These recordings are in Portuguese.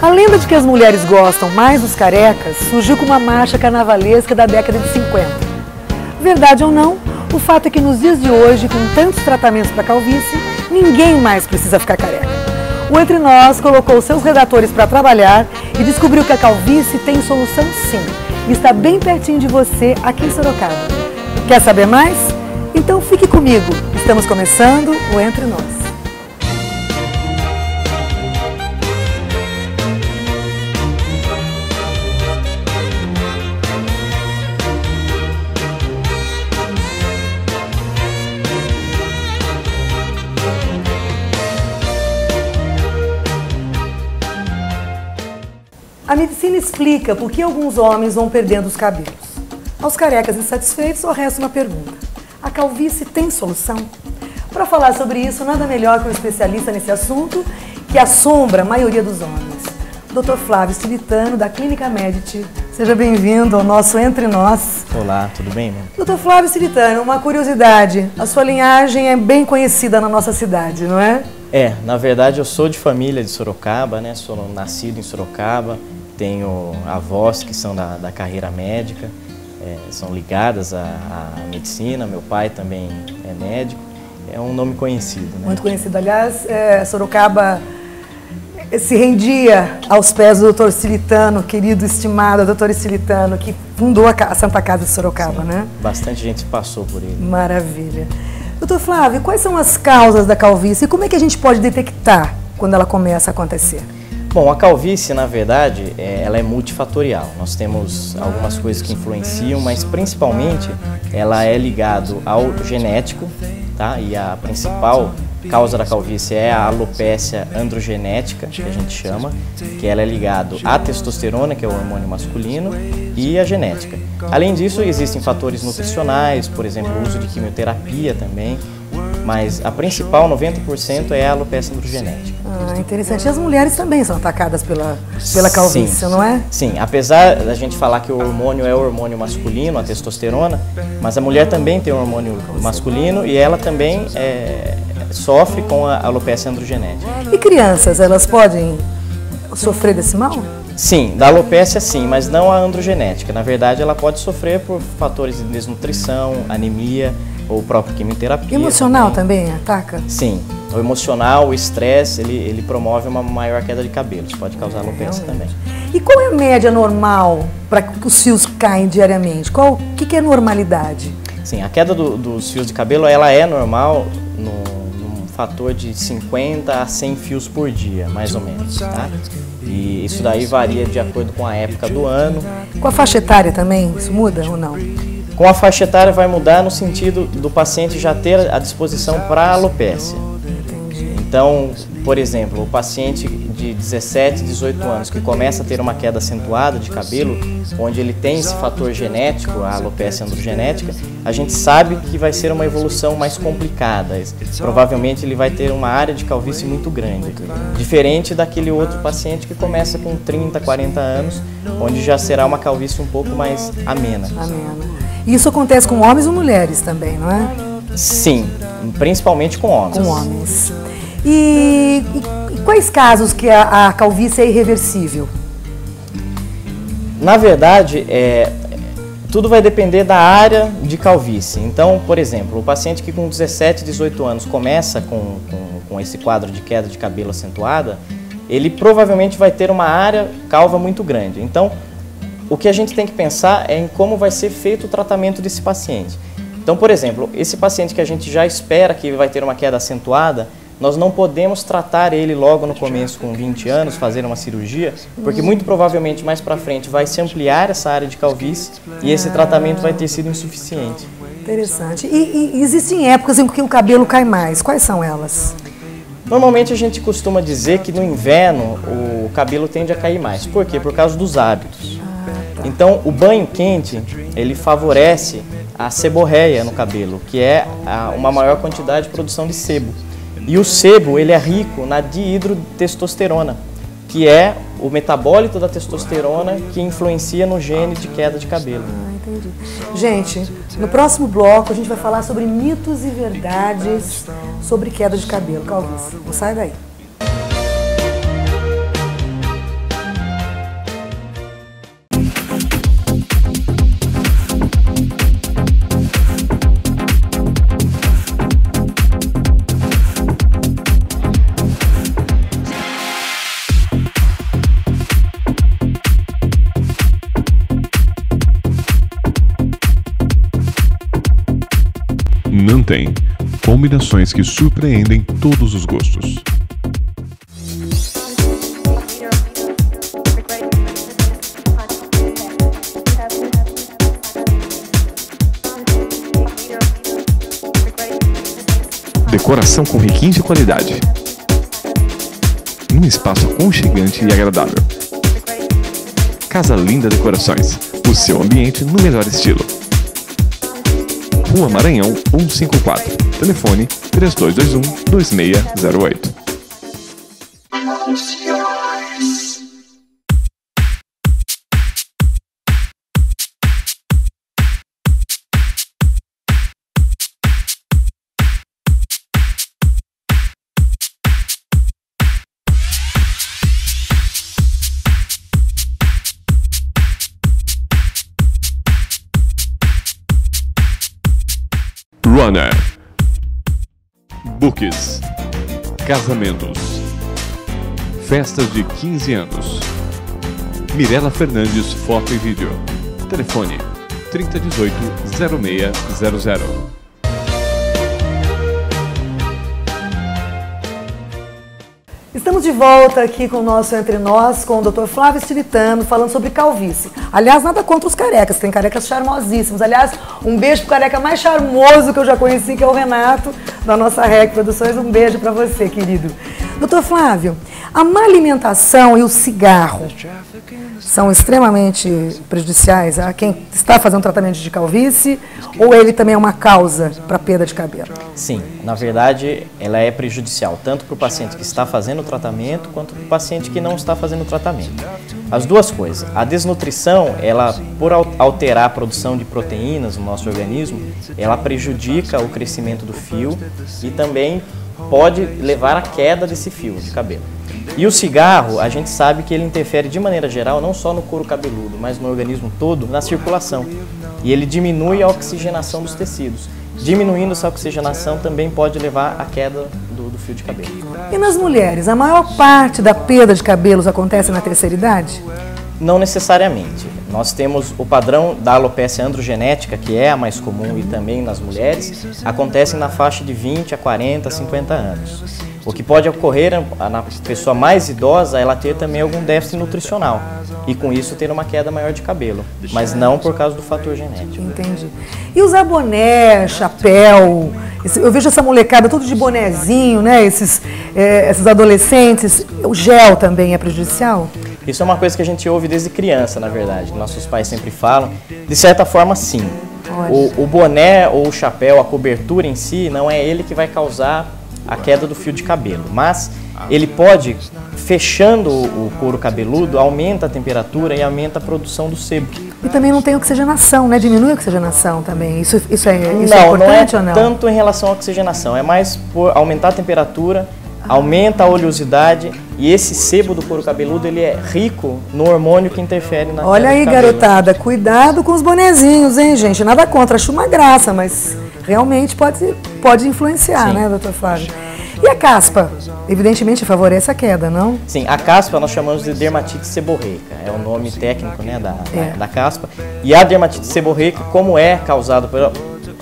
A lenda de que as mulheres gostam mais dos carecas surgiu com uma marcha carnavalesca da década de 50. Verdade ou não, o fato é que nos dias de hoje, com tantos tratamentos para calvície, ninguém mais precisa ficar careca. O Entre Nós colocou seus redatores para trabalhar e descobriu que a calvície tem solução sim, e está bem pertinho de você aqui em Sorocaba. Quer saber mais? Então fique comigo, estamos começando o Entre Nós. A medicina explica por que alguns homens vão perdendo os cabelos. Aos carecas insatisfeitos, só resta uma pergunta. A calvície tem solução? Para falar sobre isso, nada melhor que um especialista nesse assunto que assombra a maioria dos homens. Dr. Flávio Silitano, da Clínica Mediti. Seja bem-vindo ao nosso Entre Nós. Olá, tudo bem, meu? Dr. Flávio Silitano, uma curiosidade. A sua linhagem é bem conhecida na nossa cidade, não é? Na verdade eu sou de família de Sorocaba, né? Sou nascido em Sorocaba. Tenho avós que são da carreira médica, são ligadas à medicina, meu pai também é médico, é um nome conhecido. Né? Muito conhecido. Aliás, Sorocaba se rendia aos pés do Dr. Silitano, querido, estimado Dr. Silitano, que fundou a Santa Casa de Sorocaba, Sim, né? Bastante gente passou por ele. Maravilha. Doutor Flávio, quais são as causas da calvície e como é que a gente pode detectar quando ela começa a acontecer? Bom, a calvície, na verdade, ela é multifatorial. Nós temos algumas coisas que influenciam, mas principalmente ela é ligada ao genético, tá? E a principal causa da calvície é a alopécia androgenética, que a gente chama, que ela é ligada à testosterona, que é o hormônio masculino, e à genética. Além disso, existem fatores nutricionais, por exemplo, o uso de quimioterapia também, mas a principal, 90%, é a alopécia androgenética. Interessante. E as mulheres também são atacadas pela calvície, sim, não é? Sim, apesar da gente falar que o hormônio é o hormônio masculino, a testosterona, mas a mulher também tem o hormônio masculino e ela também sofre com a alopécia androgenética. E crianças, elas podem sofrer desse mal? Sim, da alopécia sim, mas não a androgenética. Na verdade, ela pode sofrer por fatores de desnutrição, anemia ou própria quimioterapia. Emocional também ataca? Sim, o emocional, o estresse, ele promove uma maior queda de cabelos, pode causar alopecia também. E qual é a média normal para que os fios caem diariamente? O que é normalidade? Sim, a queda dos fios de cabelo ela é normal num fator de 50 a 100 fios por dia, mais ou menos, tá? E isso daí varia de acordo com a época do ano. Com a faixa etária também, isso muda ou não? Com a faixa etária vai mudar no sentido do paciente já ter a disposição para a alopécia. Então, por exemplo, o paciente de 17, 18 anos que começa a ter uma queda acentuada de cabelo, onde ele tem esse fator genético, a alopécia androgenética, a gente sabe que vai ser uma evolução mais complicada. Provavelmente ele vai ter uma área de calvície muito grande, diferente daquele outro paciente que começa com 30, 40 anos, onde já será uma calvície um pouco mais amena. Isso acontece com homens ou mulheres também, não é? Sim, principalmente com homens. Com homens. E quais casos que a calvície é irreversível? Na verdade, tudo vai depender da área de calvície. Então, por exemplo, o paciente que com 17, 18 anos começa com esse quadro de queda de cabelo acentuada, ele provavelmente vai ter uma área calva muito grande. Então, o que a gente tem que pensar é em como vai ser feito o tratamento desse paciente. Então, por exemplo, esse paciente que a gente já espera que vai ter uma queda acentuada, nós não podemos tratar ele logo no começo, com 20 anos, fazer uma cirurgia, porque muito provavelmente mais para frente vai se ampliar essa área de calvície e esse tratamento vai ter sido insuficiente. Interessante. E existem épocas em que o cabelo cai mais. Quais são elas? Normalmente a gente costuma dizer que no inverno o cabelo tende a cair mais. Por quê? Por causa dos hábitos. Então, o banho quente, ele favorece a seborreia no cabelo, que é uma maior quantidade de produção de sebo. E o sebo, ele é rico na dihidrotestosterona, que é o metabólito da testosterona que influencia no gene de queda de cabelo. Entendi. Gente, no próximo bloco a gente vai falar sobre mitos e verdades sobre queda de cabelo, calvície. Não sai daí. tem combinações que surpreendem todos os gostos. Decoração com requinte e qualidade. Num espaço aconchegante e agradável. Casa Linda Decorações. O seu ambiente no melhor estilo. Rua Maranhão 154. Telefone 3221-2608. Runner. Books. Casamentos. Festas de 15 anos. Mirela Fernandes Foto e Vídeo. Telefone 3018-0600. Estamos de volta aqui com o nosso Entre Nós, com o Dr. Flávio Stilitano, falando sobre calvície. Aliás, nada contra os carecas, tem carecas charmosíssimos. Aliás, um beijo pro careca mais charmoso que eu já conheci, que é o Renato, da nossa REC Produções. Um beijo para você, querido. Dr. Flávio, a má alimentação e o cigarro são extremamente prejudiciais a quem está fazendo tratamento de calvície, ou ele também é uma causa para perda de cabelo? Sim, na verdade ela é prejudicial tanto para o paciente que está fazendo o tratamento quanto para o paciente que não está fazendo o tratamento. As duas coisas. A desnutrição, ela, por alterar a produção de proteínas no nosso organismo, ela prejudica o crescimento do fio e também pode levar à queda desse fio de cabelo. E o cigarro, a gente sabe que ele interfere de maneira geral, não só no couro cabeludo, mas no organismo todo, na circulação. E ele diminui a oxigenação dos tecidos. Diminuindo essa oxigenação também pode levar à queda do fio de cabelo. E nas mulheres, a maior parte da perda de cabelos acontece na terceira idade? Não necessariamente. Nós temos o padrão da alopécia androgenética, que é a mais comum e também nas mulheres, acontece na faixa de 20 a 40, 50 anos. O que pode ocorrer na pessoa mais idosa, ela ter também algum déficit nutricional e com isso ter uma queda maior de cabelo, mas não por causa do fator genético. Entendi. E usar boné, chapéu, eu vejo essa molecada tudo de bonezinho, né? Esses adolescentes, o gel também é prejudicial? Isso é uma coisa que a gente ouve desde criança, na verdade. Nossos pais sempre falam. De certa forma, sim. O boné ou o chapéu, a cobertura em si, não é ele que vai causar a queda do fio de cabelo, mas ele pode, fechando o couro cabeludo, aumenta a temperatura e aumenta a produção do sebo. E também não tem oxigenação, né? Diminui a oxigenação também. Isso é importante ou não? Não é tanto em relação à oxigenação, é mais por aumentar a temperatura, aumenta a oleosidade e esse sebo do couro cabeludo, ele é rico no hormônio que interfere na Olha aí, queda do cabelo. garotada, cuidado com os bonezinhos, hein, gente? Nada contra, acho uma graça, mas realmente pode influenciar, sim, né, doutor Flávio? E a caspa? Evidentemente favorece a queda, não? Sim, a caspa nós chamamos de dermatite seborreica, é o nome técnico, né, da caspa. E a dermatite seborreica, como é causada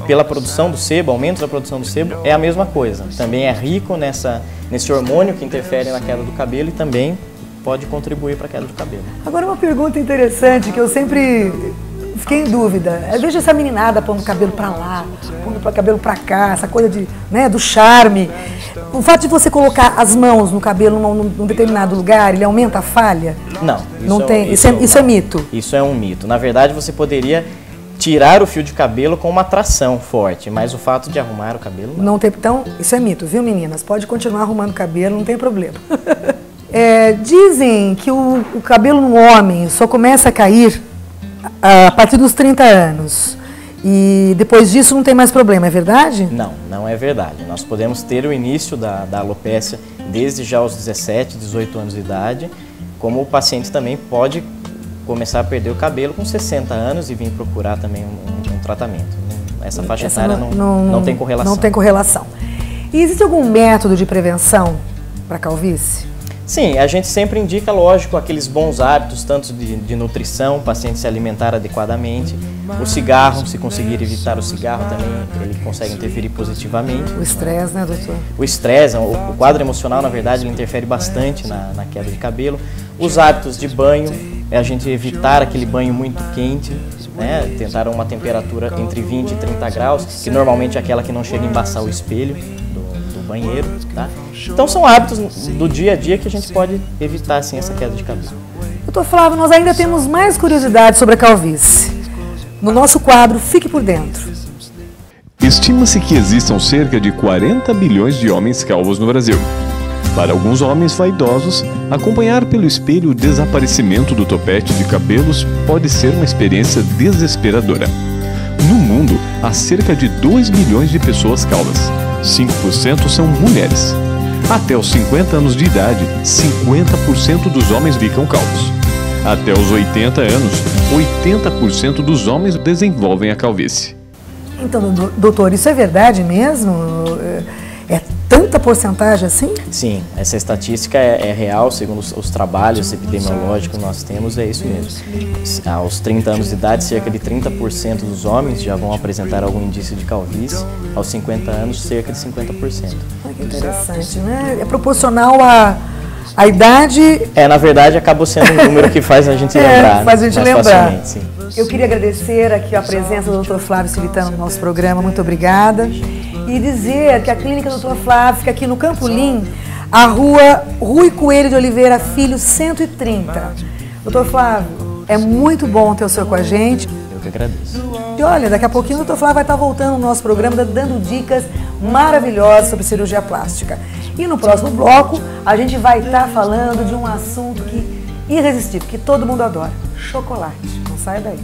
pela produção do sebo, aumento da produção do sebo, é a mesma coisa. Também é rico nesse hormônio que interfere na queda do cabelo e também pode contribuir para a queda do cabelo. Agora uma pergunta interessante que eu sempre fiquei em dúvida. Eu vejo essa meninada pondo o cabelo para lá, pondo o cabelo para cá, essa coisa do charme. O fato de você colocar as mãos no cabelo num determinado lugar, ele aumenta a falha? Não. Isso é mito? Isso é um mito. Na verdade, você poderia tirar o fio de cabelo com uma tração forte, mas o fato de arrumar o cabelo não. Então, isso é mito, viu, meninas? Pode continuar arrumando o cabelo, não tem problema. Dizem que o cabelo no homem só começa a cair a partir dos 30 anos. E depois disso não tem mais problema, é verdade? Não, não é verdade. Nós podemos ter o início da alopécia desde já os 17, 18 anos de idade, como o paciente também pode começar a perder o cabelo com 60 anos e vir procurar também um tratamento. Essa faixa etária não tem correlação. Não tem correlação. E existe algum método de prevenção para calvície? Sim, a gente sempre indica, lógico, aqueles bons hábitos, tanto de nutrição, o paciente se alimentar adequadamente, o cigarro, se conseguir evitar o cigarro também, ele consegue interferir positivamente. O estresse, né, doutor? O estresse, o quadro emocional, na verdade, ele interfere bastante na queda de cabelo. Os hábitos de banho, é a gente evitar aquele banho muito quente, né, tentar uma temperatura entre 20 e 30 graus, que normalmente é aquela que não chega a embaçar o espelho do banheiro, tá? Então são hábitos do dia a dia que a gente pode evitar assim, essa queda de cabelo. Doutor Flávio, nós ainda temos mais curiosidades sobre a calvície. No nosso quadro, Fique por Dentro. Estima-se que existam cerca de 40 bilhões de homens calvos no Brasil. Para alguns homens vaidosos, acompanhar pelo espelho o desaparecimento do topete de cabelos pode ser uma experiência desesperadora. No mundo, há cerca de 2 milhões de pessoas calvas. 5% são mulheres. Até os 50 anos de idade, 50% dos homens ficam calvos. Até os 80 anos, 80% dos homens desenvolvem a calvície. Então, doutor, isso é verdade mesmo? É tanta porcentagem assim? Sim, essa estatística é real, segundo os trabalhos epidemiológicos que nós temos, é isso mesmo. Aos 30 anos de idade, cerca de 30% dos homens já vão apresentar algum indício de calvície, aos 50 anos, cerca de 50%. Ah, que interessante, né? É proporcional à idade... Na verdade, acabou sendo um número que faz a gente lembrar. Faz a gente lembrar. Sim. Eu queria agradecer aqui a presença do Dr. Flávio Civitano no nosso programa, muito obrigada. E dizer que a Clínica Dr. Flávio fica aqui no Campo Lim, a rua Rui Coelho de Oliveira Filho, 130. Dr. Flávio, é muito bom ter o senhor com a gente. Eu que agradeço. E olha, daqui a pouquinho o Dr. Flávio vai estar voltando no nosso programa, dando dicas maravilhosas sobre cirurgia plástica. E no próximo bloco, a gente vai estar falando de um assunto irresistível, que todo mundo adora: chocolate. Não saia daí.